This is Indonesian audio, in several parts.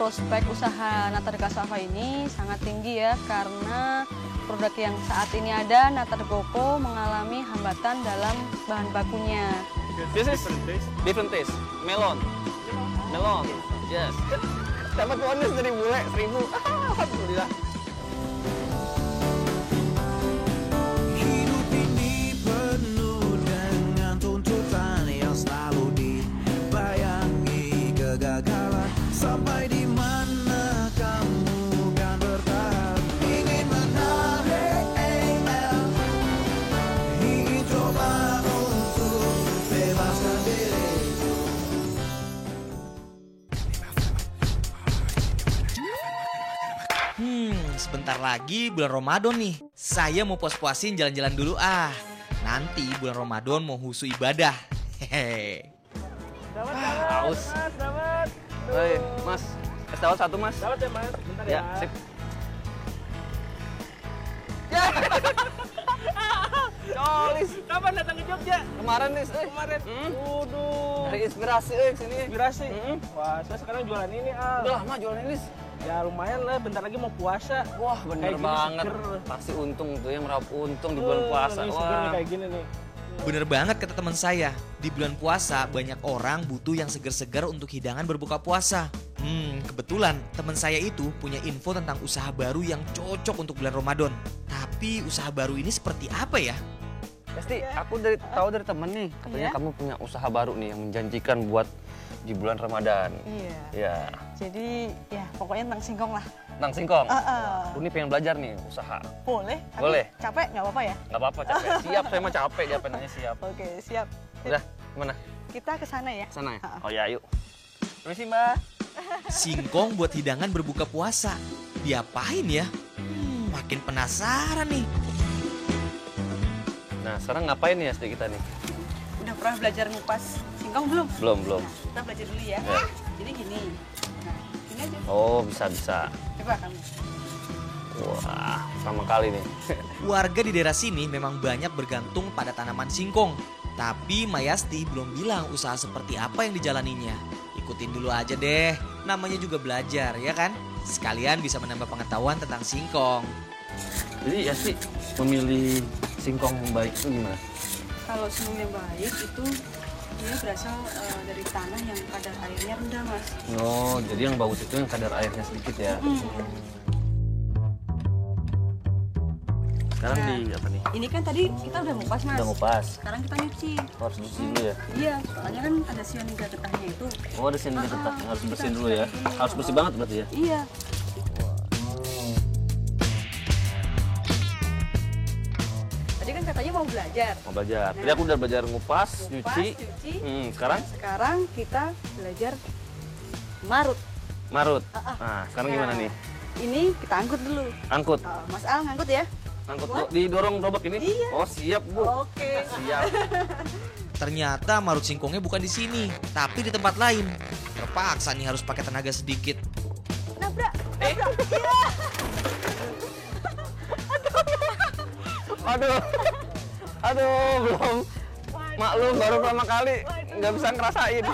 prospek usaha Natar Cassava ini sangat tinggi ya, karena produk yang saat ini ada, Natar Coco, mengalami hambatan dalam bahan bakunya. This is different taste. Melon. Melon. Yes. Dapat bonus dari bule 1000. Alhamdulillah. Hidup ini penuh dengan tuntutan yang selalu dibayangi kegagalan. Sampai di mana kamu kan bertahan? Ingin menarik ingin coba untuk bebaskan diri. Sebentar lagi bulan Ramadan nih. Saya mau puas-puasin jalan-jalan dulu ah. Nanti bulan Ramadan mau husu ibadah. Hehehe. Haus. Hei, Mas. Es dawet 1, Mas. Dapat ya, Mas. Bentar ya. Ya, sip. Colis. Kapan datang ke Jogja? Kemarin nih, Kemarin. Waduh. Dari inspirasi sini. Inspirasi. Wah, saya sekarang jualan ini, Al. Udah lama jualan ini. Ya lumayan lah, bentar lagi mau puasa. Wah, bener Kayak gini banget. seger. Pasti untung tuh ya, meraup untung di bulan puasa. Ini seger nih, Wah. kayak gini nih. Bener banget kata teman saya. Di bulan puasa banyak orang butuh yang segar-segar untuk hidangan berbuka puasa. Kebetulan teman saya itu punya info tentang usaha baru yang cocok untuk bulan Ramadan. Tapi usaha baru ini seperti apa ya? Pasti aku tahu dari temen nih, katanya Iya? kamu punya usaha baru nih yang menjanjikan buat di bulan Ramadan. Iya. Ya, Jadi ya pokoknya tentang singkong lah. tentang singkong. Ah. Aku nih pengen belajar nih usaha. Boleh? Tapi Boleh. Capek nggak apa-apa ya? Nggak apa-apa capek. Siap, saya mah capek dia penanya siap. Oke, siap. Udah, gimana? Kita ke sana ya. Sana ya? Ah. Oh ya, yuk. Permisi, Mbak. Singkong buat hidangan berbuka puasa. Diapain ya? Makin penasaran nih. Nah, sekarang ngapain nih SD kita nih? Udah pernah belajar ngupas singkong belum? Belum. Nah, kita belajar dulu ya. Ya. Jadi gini. Nah, gini aja. Oh, bisa. Coba kamu. Wah, sama kali nih. Warga di daerah sini memang banyak bergantung pada tanaman singkong. Tapi Mayasti belum bilang usaha seperti apa yang dijalaninya. Ikutin dulu aja deh, namanya juga belajar ya kan? Sekalian bisa menambah pengetahuan tentang singkong. Jadi ya sih, memilih singkong yang baik itu gimana? Kalau singkong yang baik itu dia berasal dari tanah yang kadar airnya rendah, Mas. Oh, jadi yang bagus itu yang kadar airnya sedikit ya? Sekarang Nah. di apa nih? Ini kan tadi kita udah ngupas, Mas. Udah ngupas. Sekarang kita nyuci. Harus cuci dulu ya? Iya, soalnya kan ada cyanida getahnya itu. Oh, ada sini dekat. Harus kita bersihin dulu harus ya? bersihin dulu. Harus bersih banget berarti ya? Iya. Tadi kan katanya mau belajar. Mau belajar. Tadi aku udah belajar ngupas, nyuci. cuci. Sekarang Sekarang kita belajar marut. marut. Ah. Nah, sekarang gimana nih? Ini kita angkut dulu. Angkut. Mas Al ngangkut ya. Angkut tuh, didorong gerobak ini? Iya. Oh, siap, Bu. Oke. Siap. Ternyata marut singkongnya bukan di sini, tapi di tempat lain. Terpaksa nih harus pakai tenaga sedikit. Nabrak. Aduh. Aduh, belum. Maklum baru pertama kali nggak bisa ngerasain.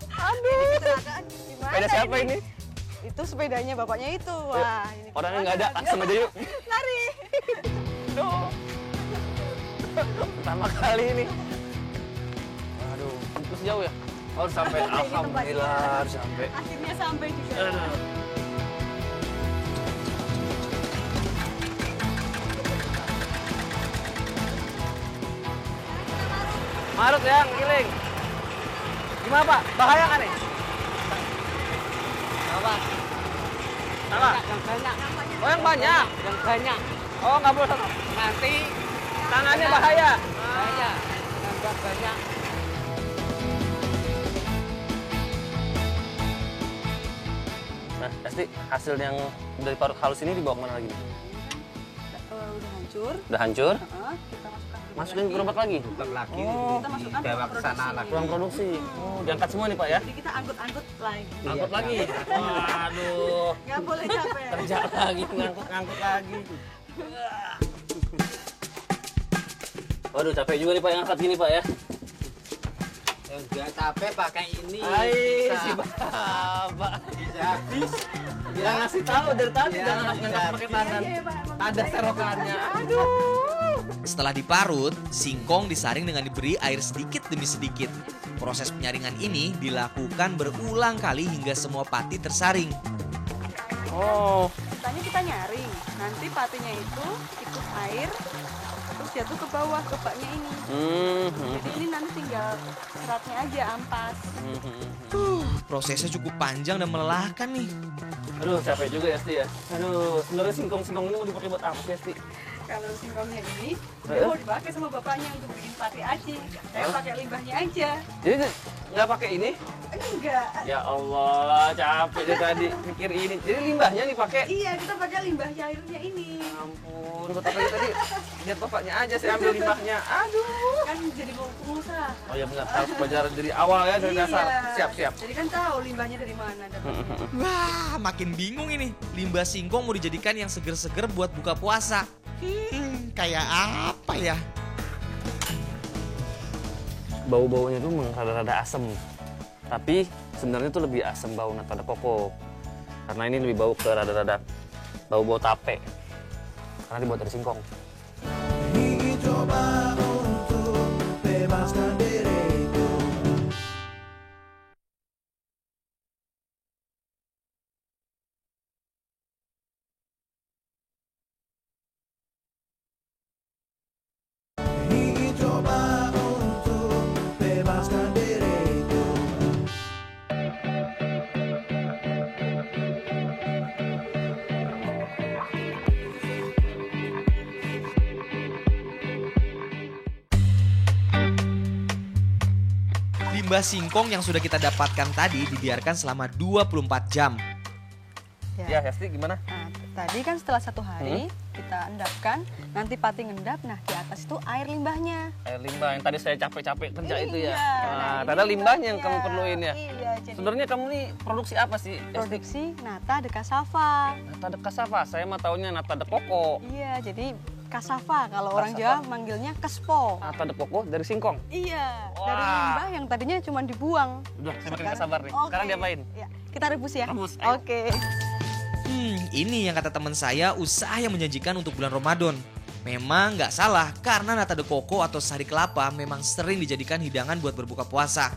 Aduh. Kecelakaan. Gimana Sepeda siapa ini? Itu sepedanya bapaknya itu. Wah, ini Orangnya nggak ada, gimana? langsung aja yuk. Lari. Aduh. Pertama kali ini. Aduh, terus jauh ya? Oh, sampai. Ini tempatnya. Alhamdulillah, harus sampai. Akhirnya sampai juga. Marut ya, giling. Gimana Pak? Bahaya kan nih? Apa? Apa? Yang banyak. Oh yang banyak? Yang banyak. Oh nggak boleh satu. Nanti Tangannya bahaya. banyak. Yang nggak banyak. Nah, pasti hasil yang dari parut halus ini dibawa kemana lagi? Udah hancur. Udah hancur? Kita masukkan dulu Masukin ke lagi. gerobak lagi? Lagi Kita masukkan dibawa ruang ke sana produksi. lagi. Ruang produksi. Oh, diangkat semua nih Pak ya? Jadi kita angkut-angkut lagi. Angkut lagi? Waduh. Nggak boleh capek. Kerja lagi, ngangkut lagi. Waduh, capek juga nih Pak yang angkat gini Pak ya? Yang nggak capek pakai ini. Hai, Bisa. si Bapak. Bilang ngasih tahu dari tadi jangan ngangkat pakai tangan. Ada serokannya. Aduh. Setelah diparut, singkong disaring dengan diberi air sedikit demi sedikit. Proses penyaringan ini dilakukan berulang kali hingga semua pati tersaring. Oh. Ceritanya kita nyaring, nanti patinya itu ikut air, terus jatuh ke bawah ke baknya ini. Jadi ini nanti tinggal seratnya aja ampas. Prosesnya cukup panjang dan melelahkan nih. Aduh, capek juga ya, Sti ya. Aduh, sebenarnya singkong-singkong ini mau dipakai buat apa sih, Sti? Kalau singkongnya ini, dia mau dipakai sama bapaknya untuk bikin pati aci. Saya pakai limbahnya aja. Jadi nggak pakai ini? Enggak. Ya Allah, capek deh tadi mikir ini. Jadi limbahnya dipakai? Iya, kita pakai limbah cairnya ini. Ampun, gue tadi lihat bapaknya aja, saya ambil limbahnya. Aduh. Kan jadi pengusaha. Oh ya benar, harus belajar dari awal ya, dari dasar. Siap. Jadi kan tahu limbahnya dari mana. Wah, makin bingung ini. Limbah singkong mau dijadikan yang seger-seger buat buka puasa. Kayak apa ya? Bau-baunya tuh rada-rada asem. Tapi sebenarnya tuh lebih asem bau nata de coco. Karena ini lebih bau ke rada-rada bau-bau tape. Karena dibuat dari singkong. Ingin coba untuk bebaskan diriku. Ingin coba untuk bebaskan diriku. Limbah singkong yang sudah kita dapatkan tadi dibiarkan selama 24 jam. Ya, Hesti gimana? Nah, tadi kan setelah 1 hari kita endapkan, nanti pati ngendap, nah di atas itu air limbahnya. Air limbah yang tadi saya capek-capek kerja itu ya. Iya, Nah, ini ternyata limbahnya yang iya, kamu perluin ya. Iya, jadi Sebenarnya kamu nih produksi apa sih? produksi nata de cassava. Nata de cassava, saya mah taunya nata de coco. Iya, jadi cassava kalau orang Jawa manggilnya kespo. Nata de coco dari singkong. Iya, Wah. dari limbah yang tadinya cuma dibuang. Udah, saya makin gak sabar nih. Oke. Sekarang diapain? Ya, kita rebus ya. Rebus, ayo. Oke. Ini yang kata teman saya usaha yang menjanjikan untuk bulan Ramadan. Memang nggak salah karena nata de coco atau sari kelapa memang sering dijadikan hidangan buat berbuka puasa.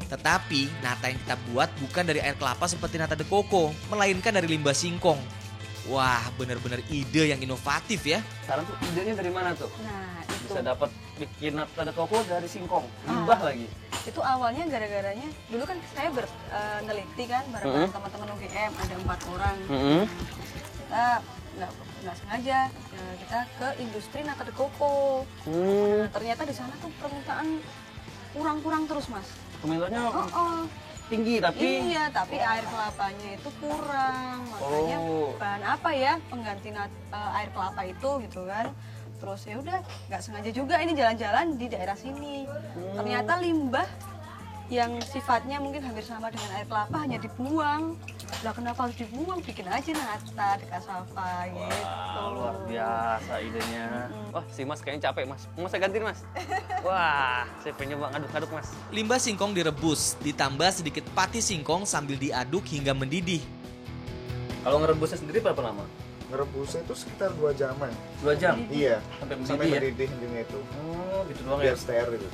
Tetapi nata yang kita buat bukan dari air kelapa seperti nata de coco, melainkan dari limbah singkong. Wah, benar-benar ide yang inovatif ya. Sekarang tuh idenya dari mana tuh? Nah, itu. Bisa dapat bikin nata de coco dari singkong. Limbah lagi. Itu awalnya gara-garanya dulu kan saya meneliti kan bareng teman-teman UGM ada 4 orang. Kita nggak sengaja kita ke industri nata de coco. Nah, ternyata di sana tuh permintaan kurang terus mas. Permintaannya Oh. tinggi tapi Iya, tapi air kelapanya itu kurang. Makanya bahan apa ya pengganti air kelapa itu gitu kan. Terus ya udah nggak sengaja juga ini jalan-jalan di daerah sini. Ternyata limbah yang sifatnya mungkin hampir sama dengan air kelapa hanya dibuang. Lah kenapa harus dibuang? Bikin aja nata de cassava gitu. luar biasa idenya. Wah, si Mas kayaknya capek, Mas. Mau saya gantiin, Mas? Wah, saya pengen nyoba ngaduk-ngaduk, Mas. Limbah singkong direbus, ditambah sedikit pati singkong sambil diaduk hingga mendidih. Kalau ngerebusnya sendiri berapa lama? Ngerebusnya itu sekitar 2 jaman. 2 jam. Iya, Sampai sampai mendidih ya? mendidih intinya itu. Oh, gitu doang ya. Biar steril.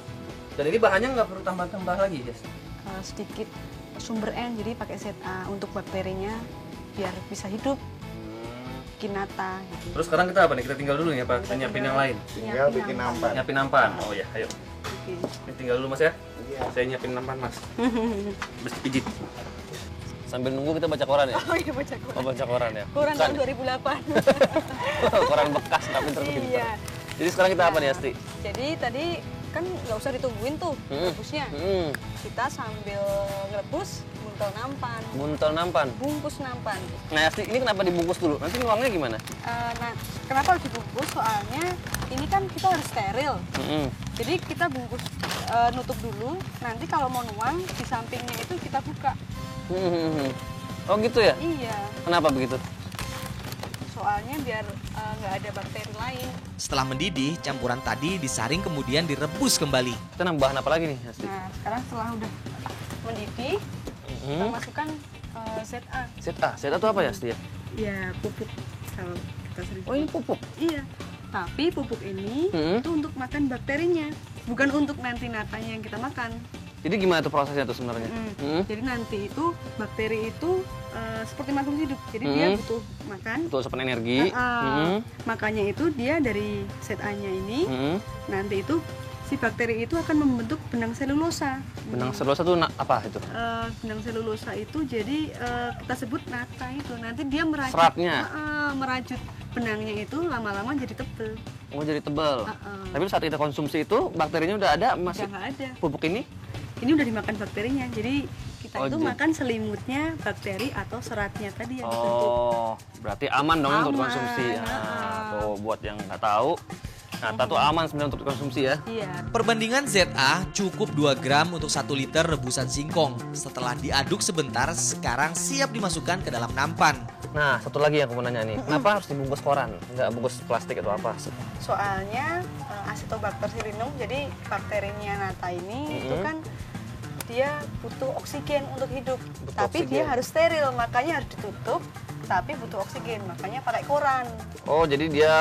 Dan ini bahannya nggak perlu tambah-tambah lagi, Yes? Sedikit sumber N jadi pakai ZA untuk bakterinya biar bisa hidup. Bikin nata gitu. Terus sekarang kita apa nih? Kita tinggal dulu nih apa? Nyiapin yang lain. Tinggal bikin nampan. Nyiapin nampan. Oh ya, ayo. Oke. Ini tinggal dulu, Mas ya. Iya. Saya nyiapin nampan, Mas. Terus pijit. Sambil nunggu kita baca koran ya? Oh iya baca koran. Oh, baca koran ya? Koran Bukan. tahun 2008. Koran bekas, tapi pinter-pinter. Iya. Jadi sekarang kita apa nih, Asti? Jadi tadi kan nggak usah ditungguin tuh rebusnya. Kita sambil ngerebus buntel nampan, Buntel nampan. bungkus nampan. Nah, Asti, ini kenapa dibungkus dulu? Nanti nuangnya gimana? Nah, kenapa harus dibungkus? Soalnya ini kan kita harus steril. Jadi kita bungkus nutup dulu. Nanti kalau mau nuang di sampingnya itu kita buka. Oh gitu ya? Iya. Kenapa begitu? Soalnya biar nggak ada bakteri lain. Setelah mendidih, campuran tadi disaring kemudian direbus kembali. Kita nambah apa lagi nih, Asti? Nah, sekarang setelah udah mendidih, kita masukkan ZA. ZA itu apa ya, Asti? Ya pupuk kalau kita sering. Oh, ini pupuk. Iya. Tapi pupuk ini itu untuk makan bakterinya, bukan untuk nanti natanya yang kita makan. Jadi gimana tuh prosesnya tuh sebenarnya? Jadi nanti itu bakteri itu seperti makhluk hidup. Jadi dia butuh makan. Betul, seperti energi. Makanya itu dia dari ZA-nya ini nanti itu si bakteri itu akan membentuk benang selulosa. Benang selulosa tuh apa itu? Benang selulosa itu jadi kita sebut nata itu. Nanti dia merajut. Seratnya? Merajut benangnya itu lama-lama jadi tebel. Oh, jadi tebal. Tapi saat kita konsumsi itu bakterinya udah ada masih? Udah nggak ada. Pupuk ini? Ini udah dimakan bakterinya. Jadi kita itu jadi makan selimutnya bakteri atau seratnya tadi yang terbentuk. Oh, berarti aman dong untuk Aman, dikonsumsi. Tuh buat yang nggak tahu, nata tuh aman sebenarnya untuk dikonsumsi ya. Iya. Perbandingan ZA cukup 2 gram untuk 1 liter rebusan singkong. Setelah diaduk sebentar, sekarang siap dimasukkan ke dalam nampan. Nah, satu lagi yang aku mau nanya nih, kenapa harus dibungkus koran, nggak bungkus plastik atau apa? Soalnya Acetobacter sillinum, jadi bakterinya nata ini itu kan dia butuh oksigen untuk hidup. Tapi oksigen. dia harus steril, makanya harus ditutup. Tapi butuh oksigen, makanya pakai koran. Oh, jadi dia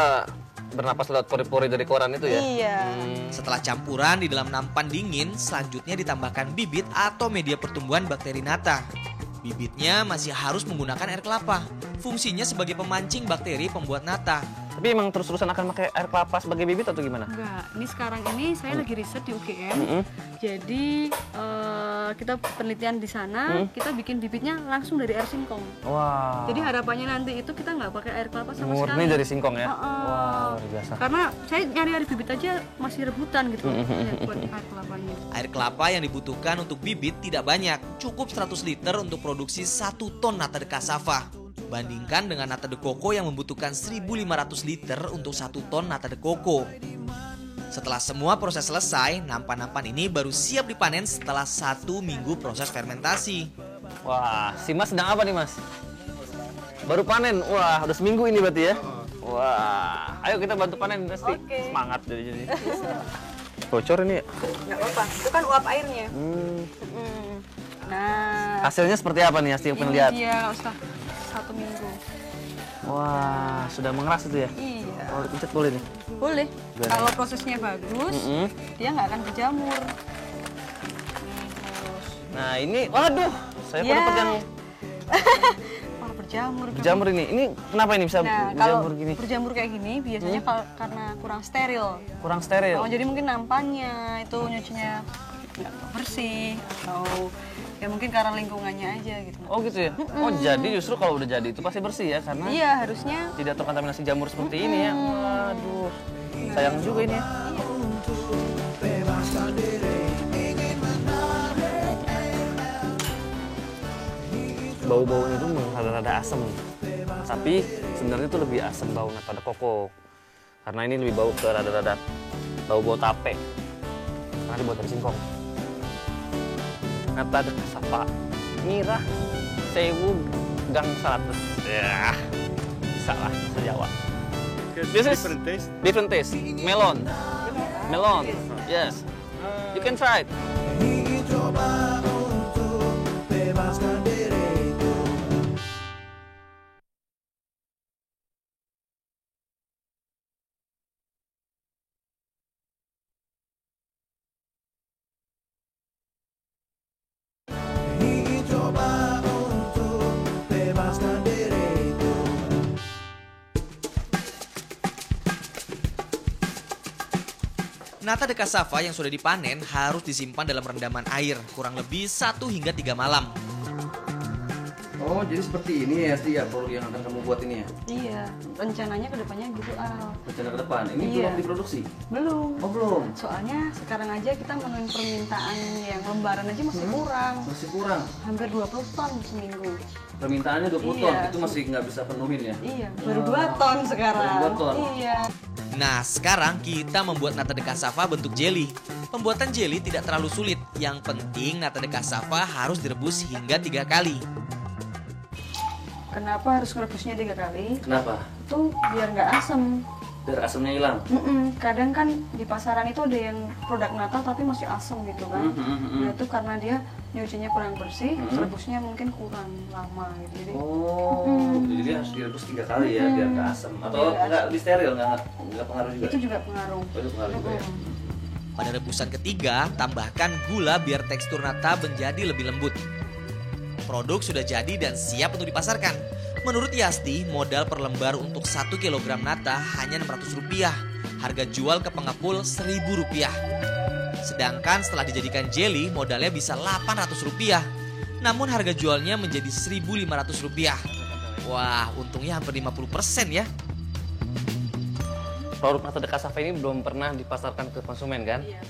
bernapas lewat pori-pori dari koran itu ya? Iya. Setelah campuran di dalam nampan dingin, selanjutnya ditambahkan bibit atau media pertumbuhan bakteri nata. Bibitnya masih harus menggunakan air kelapa. Fungsinya sebagai pemancing bakteri pembuat nata. Tapi emang terus-terusan akan pakai air kelapa sebagai bibit atau gimana? Enggak, ini sekarang ini saya lagi riset di UGM. Jadi kita penelitian di sana, kita bikin bibitnya langsung dari air singkong. Wah. Jadi harapannya nanti itu kita nggak pakai air kelapa sama sekali. Murni dari singkong ya? Heeh. Wah, luar biasa. Karena saya nyari bibit aja masih rebutan gitu ya, buat air kelapanya. Air kelapa yang dibutuhkan untuk bibit tidak banyak, cukup 100 liter untuk produksi 1 ton nata de cassava. Bandingkan dengan nata de coco yang membutuhkan 1.500 liter untuk 1 ton nata de coco. Setelah semua proses selesai, nampan-nampan ini baru siap dipanen setelah 1 minggu proses fermentasi. Wah, si Mas sedang apa nih Mas? Baru panen, wah udah seminggu ini berarti ya? Wah, ayo kita bantu panen Asti. Oke. Semangat jadi. Bocor ini ya? Nggak apa-apa, itu kan uap airnya. Nah, Hasilnya seperti apa nih Asti yang pengen ini lihat? dia nggak usah 1 minggu. Wah, sudah mengeras itu ya? Iya. Kalau dipencet boleh nih? Boleh. Boleh. Kalau prosesnya bagus, dia nggak akan berjamur. Terus. Nah ini, waduh, saya kok Ya. dapat yang Wah, berjamur. berjamur ini. Ini kenapa ini bisa Nah, kalau berjamur gini? berjamur kayak gini biasanya karena kurang steril. Kurang steril. Oh, jadi mungkin nampannya itu nyucinya nggak bersih atau ya mungkin karena lingkungannya aja gitu. Oh gitu ya? Oh jadi justru kalau udah jadi itu pasti bersih ya? Karena Iya, harusnya. tidak terkontaminasi jamur seperti ini ya. Waduh, sayang juga ini ya. bebaskan diri. Bau-baunya itu rada-rada asem. Tapi sebenarnya itu lebih asem bau nata de coco. Karena ini lebih bau ke rada-rada bau-bau tape. Karena dibuat dari singkong. Nata de cassava, nirah, sewu, gang 100. Ya, bisa lah, bahasa Jawa. This is different taste. Melon. Melon. Yes. You can try it. Ingin coba untuk bebaskan diriku. Ingin coba untuk bebaskan diriku. Nata de cassava yang sudah dipanen harus disimpan dalam rendaman air kurang lebih 1 hingga 3 malam. Oh, jadi seperti ini ya, Asti, ya, produk yang akan kamu buat ini ya? Iya, rencananya ke depannya gitu, Al. Rencana ke depan. Ini Iya. belum diproduksi? Belum. Oh, belum. Soalnya sekarang aja kita memenuhi permintaan yang lembaran aja masih kurang. Masih kurang. Hampir 20 ton seminggu. Permintaannya 20 ton, Iya. itu masih nggak bisa penuhin ya? Iya, baru 2 ton sekarang. Baru 2 ton. Iya. Nah, sekarang kita membuat nata de cassava bentuk jelly. Pembuatan jelly tidak terlalu sulit. Yang penting nata de cassava harus direbus hingga 3 kali. Kenapa harus merebusnya 3 kali? Kenapa? Itu biar nggak asem. Biar asamnya hilang. Kadang kan di pasaran itu ada yang produk nata tapi masih asam gitu kan. Nah itu karena dia nyucinya kurang bersih, rebusnya mungkin kurang lama gitu. Jadi, Jadi harus direbus 3 kali ya biar nggak asam. Atau nggak lebih steril, nggak pengaruh juga. itu juga pengaruh. Itu pengaruh juga ya. Pada rebusan ketiga, tambahkan gula biar tekstur nata menjadi lebih lembut. Produk sudah jadi dan siap untuk dipasarkan. Menurut Yasti, modal per lembar untuk 1 kg nata hanya Rp600. Harga jual ke pengepul Rp1.000. Sedangkan setelah dijadikan jelly, modalnya bisa Rp800. Namun harga jualnya menjadi Rp1.500. Wah, untungnya hampir 50% ya. Produk nata de cassava ini belum pernah dipasarkan ke konsumen kan? Iya,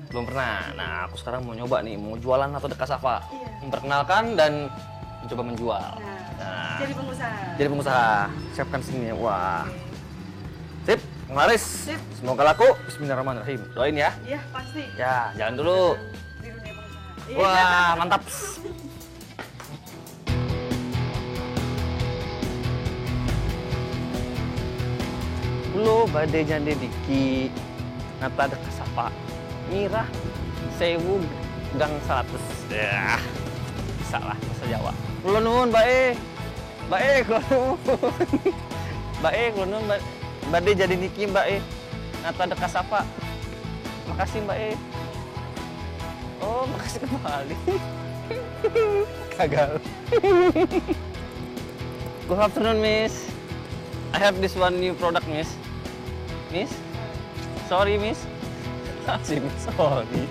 Belum pernah. Nah, aku sekarang mau nyoba nih, mau jualan nata de cassava. Memperkenalkan dan mencoba menjual. Nah, Jadi pengusaha. jadi pengusaha. Siapkan sini. Wah. Sip, laris. Sip. Semoga laku. Bismillahirrahmanirrahim. Doain ya. Iya pasti. Ya, jalan dulu. Di dunia pengusaha. Wah, mantap. Lo badai jande diki nata de cassava mirah sewu gang 100 ya salah bahasa Jawa. Kulo nuwun bae kulo nuwun bae kulo nuwun badai jadi niki bae nata de cassava. Makasih bae. Oh, makasih kembali. Gagal. Good afternoon, Miss. I have this one new product, Miss. Miss? Sorry, Miss. Si Miss, sorry.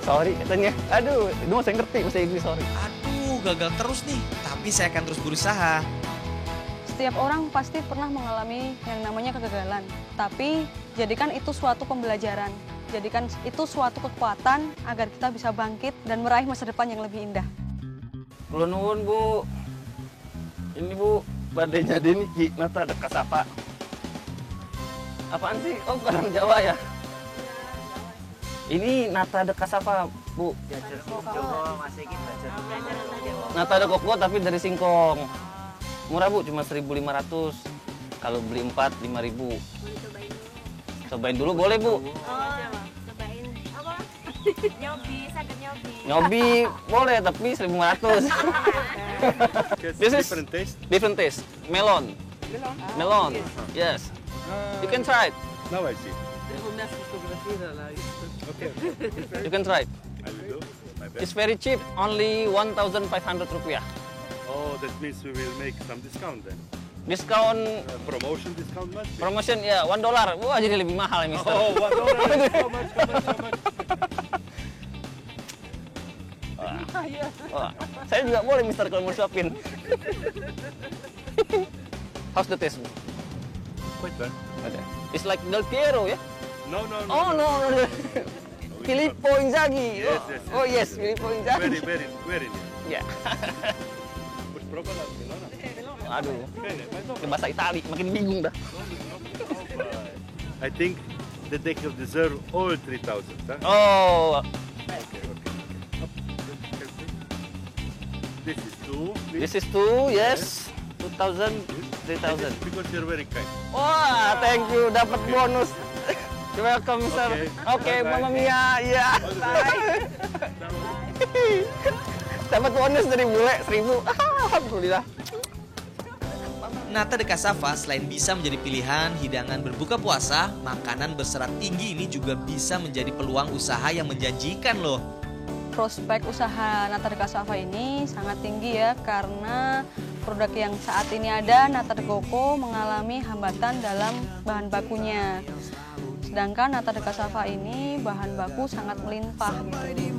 Sorry katanya. Aduh, itu saya ngerti bahasa Inggris, sorry. Aduh, gagal terus nih. Tapi saya akan terus berusaha. Setiap orang pasti pernah mengalami yang namanya kegagalan. Tapi jadikan itu suatu pembelajaran. Jadikan itu suatu kekuatan agar kita bisa bangkit dan meraih masa depan yang lebih indah. Kulo nuwun, Bu. Ini, Bu, badainya Deniki nata de cassava. Apaan sih? Oh, orang Jawa ya? Ini nata de cassava, Bu. Nata de koko tapi dari singkong. Murah, Bu, cuma 1.500. Kalau beli 4, 5.000. Cobain dulu boleh, Bu? Cobain apa? Nyobi, sakit nyobi. Nyobi boleh, tapi 1.500. This is different taste. different taste. Melon. Melon. Yes. You can try it. Now I see. You can try it. I will do my best. It's very cheap, only 1.500 rupiah. Oh, that means we will make some discount then. Discount Promotion discount must be. promotion ya $1. Wah, jadi lebih mahal ya, Mister. Oh, $1. How much? Wah, saya juga boleh, Mister, kalau mau suapin. How's the taste? Quite bad. Okay. It's like Del Piero, ya? No. Oh, no. Filippo Inzaghi. Yes, Oh, yes, Filippo Inzaghi. Very new. Ya. But proper lah, Milano. Aduh, Bene, ma no, ke bahasa Itali, makin bingung dah. I think that they will deserve all 3,000. Huh? Oh, Okay. This is two. this is 2, yes. 2,000, 3,000. Because you're very kind. Wah, thank you, dapat bonus. You're welcome, Mister. Okay. Oke, Bye-bye. Mama Mia, ya. Dapat bonus dari bule 1.000. Alhamdulillah. Nata de cassava selain bisa menjadi pilihan hidangan berbuka puasa, makanan berserat tinggi ini juga bisa menjadi peluang usaha yang menjanjikan loh. Prospek usaha nata de cassava ini sangat tinggi ya karena produk yang saat ini ada, nata de coco, mengalami hambatan dalam bahan bakunya. Sedangkan nata de cassava ini bahan baku sangat melimpah gitu.